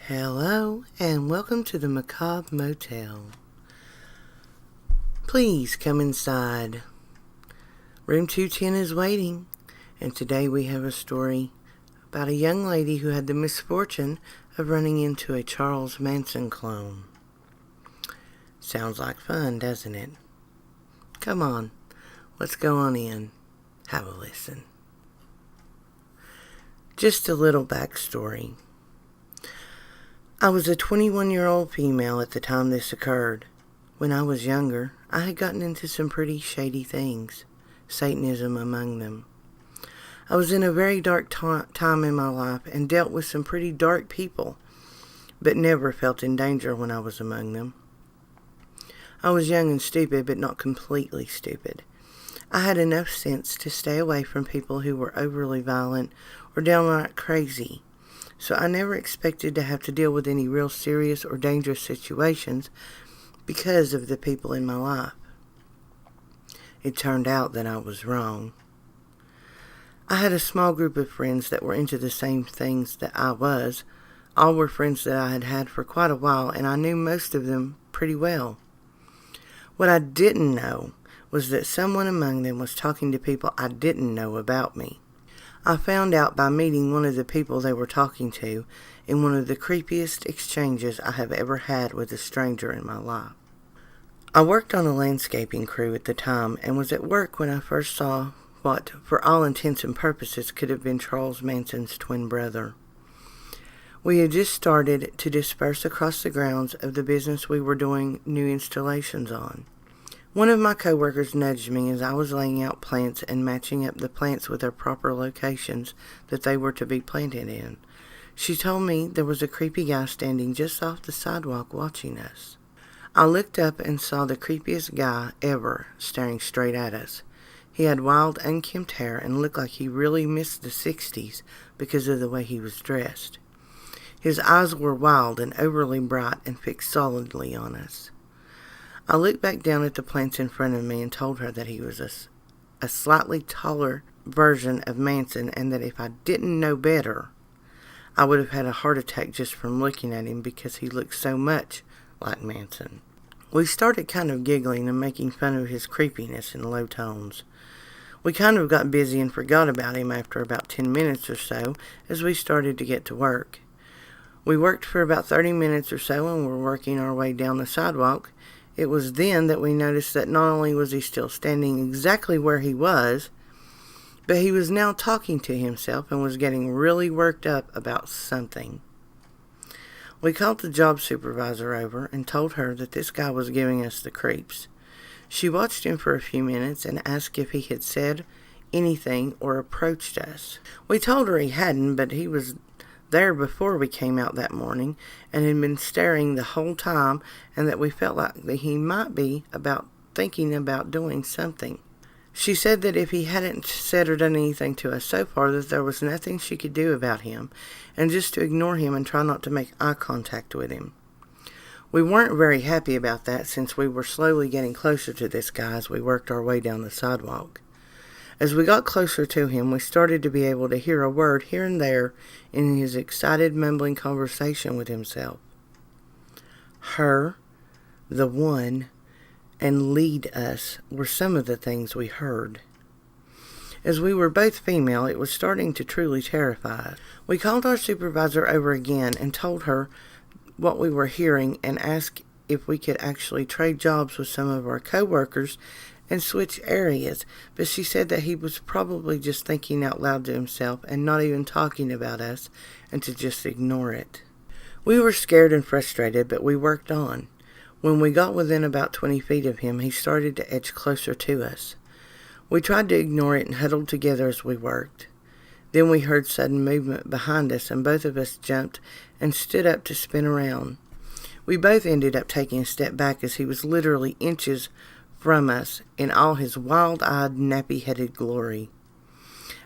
Hello, and welcome to the Macabre Motel. Please come inside. Room 210 is waiting, and today we have a story about a young lady who had the misfortune of running into a Charles Manson clone. Sounds like fun, doesn't it? Come on, let's go on in. Have a listen. Just a little backstory. I was a 21-year-old female at the time this occurred. When I was younger, I had gotten into some pretty shady things, Satanism among them. I was in a very dark time in my life and dealt with some pretty dark people, but never felt in danger when I was among them. I was young and stupid, but not completely stupid. I had enough sense to stay away from people who were overly violent or downright crazy. So I never expected to have to deal with any real serious or dangerous situations because of the people in my life. It turned out that I was wrong. I had a small group of friends that were into the same things that I was. All were friends that I had had for quite a while, and I knew most of them pretty well. What I didn't know was that someone among them was talking to people I didn't know about me. I found out by meeting one of the people they were talking to in one of the creepiest exchanges I have ever had with a stranger in my life. I worked on a landscaping crew at the time and was at work when I first saw what, for all intents and purposes, could have been Charles Manson's twin brother. We had just started to disperse across the grounds of the business we were doing new installations on. One of my coworkers nudged me as I was laying out plants and matching up the plants with their proper locations that they were to be planted in. She told me there was a creepy guy standing just off the sidewalk watching us. I looked up and saw the creepiest guy ever staring straight at us. He had wild, unkempt hair and looked like he really missed the 60s because of the way he was dressed. His eyes were wild and overly bright and fixed solidly on us. I looked back down at the plants in front of me and told her that he was a slightly taller version of Manson, and that if I didn't know better, I would have had a heart attack just from looking at him because he looked so much like Manson. We started kind of giggling and making fun of his creepiness in low tones. We kind of got busy and forgot about him after about 10 minutes or so as we started to get to work. We worked for about 30 minutes or so and were working our way down the sidewalk. It was then that we noticed that not only was he still standing exactly where he was, but he was now talking to himself and was getting really worked up about something. We called the job supervisor over and told her that this guy was giving us the creeps. She watched him for a few minutes and asked if he had said anything or approached us. We told her he hadn't, but he was there before we came out that morning and had been staring the whole time, and that we felt like that he might be thinking about doing something. She said that if he hadn't said or done anything to us so far, that there was nothing she could do about him, and just to ignore him and try not to make eye contact with him. We weren't very happy about that, since we were slowly getting closer to this guy as we worked our way down the sidewalk. As we got closer to him, we started to be able to hear a word here and there in his excited, mumbling conversation with himself. Her, the one, and lead us were some of the things we heard. As we were both female, it was starting to truly terrify us. We called our supervisor over again and told her what we were hearing and asked if we could actually trade jobs with some of our co-workers and switch areas, but she said that he was probably just thinking out loud to himself and not even talking about us, and to just ignore it. We were scared and frustrated, but we worked on. When we got within about 20 feet of him, he started to edge closer to us. We tried to ignore it and huddled together as we worked. Then we heard sudden movement behind us, and both of us jumped and stood up to spin around. We both ended up taking a step back as he was literally inches from us in all his wild-eyed, nappy-headed glory.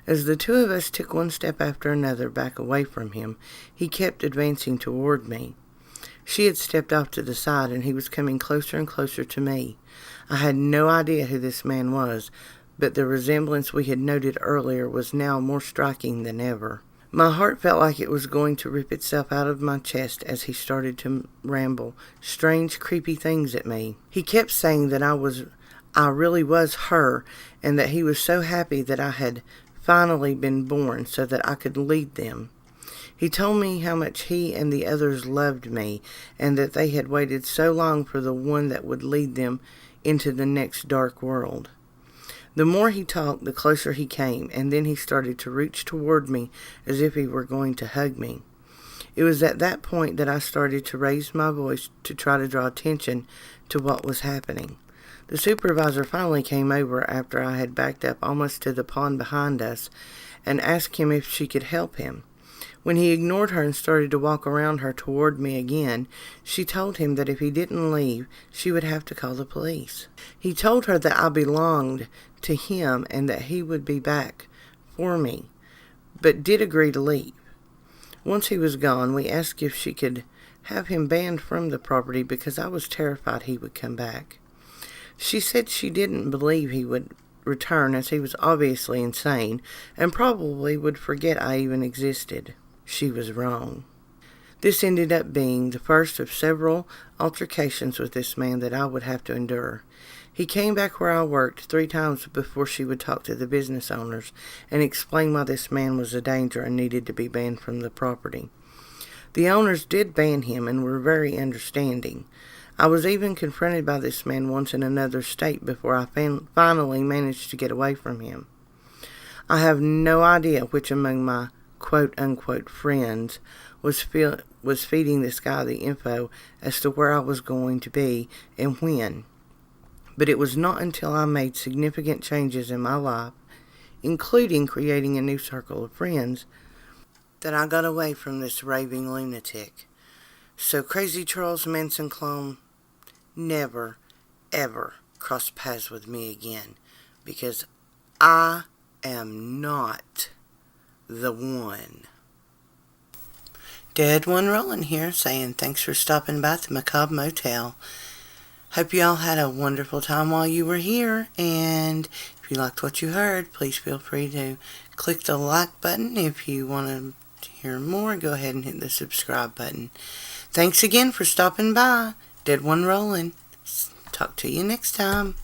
As the two of us took one step after another back away from him, he kept advancing toward me. She had stepped off to the side, and he was coming closer and closer to me. I had no idea who this man was, but the resemblance we had noted earlier was now more striking than ever. My heart felt like it was going to rip itself out of my chest as he started to ramble strange, creepy things at me. He kept saying that I really was her, and that he was so happy that I had finally been born so that I could lead them. He told me how much he and the others loved me, and that they had waited so long for the one that would lead them into the next dark world. The more he talked, the closer he came, and then he started to reach toward me as if he were going to hug me. It was at that point that I started to raise my voice to try to draw attention to what was happening. The supervisor finally came over after I had backed up almost to the pond behind us and asked him if she could help him. When he ignored her and started to walk around her toward me again, she told him that if he didn't leave, she would have to call the police. He told her that I belonged to him and that he would be back for me, but did agree to leave. Once he was gone, we asked if she could have him banned from the property because I was terrified he would come back. She said she didn't believe he would return as he was obviously insane and probably would forget I even existed. She was wrong. This ended up being the first of several altercations with this man that I would have to endure. He came back where I worked 3 times before she would talk to the business owners and explain why this man was a danger and needed to be banned from the property. The owners did ban him and were very understanding. I was even confronted by this man once in another state before I finally managed to get away from him. I have no idea which among my quote-unquote friends was feeding this guy the info as to where I was going to be and when. But it was not until I made significant changes in my life, including creating a new circle of friends, that I got away from this raving lunatic. So Crazy Charles Manson clone, never, ever cross paths with me again, because I am not the one. Dead One Rollin' here, saying thanks for stopping by the Macabre Motel. Hope you all had a wonderful time while you were here, and if you liked what you heard, please feel free to click the like button. If you want to hear more, go ahead and hit the subscribe button. Thanks again for stopping by. Dead One Rollin'. Talk to you next time.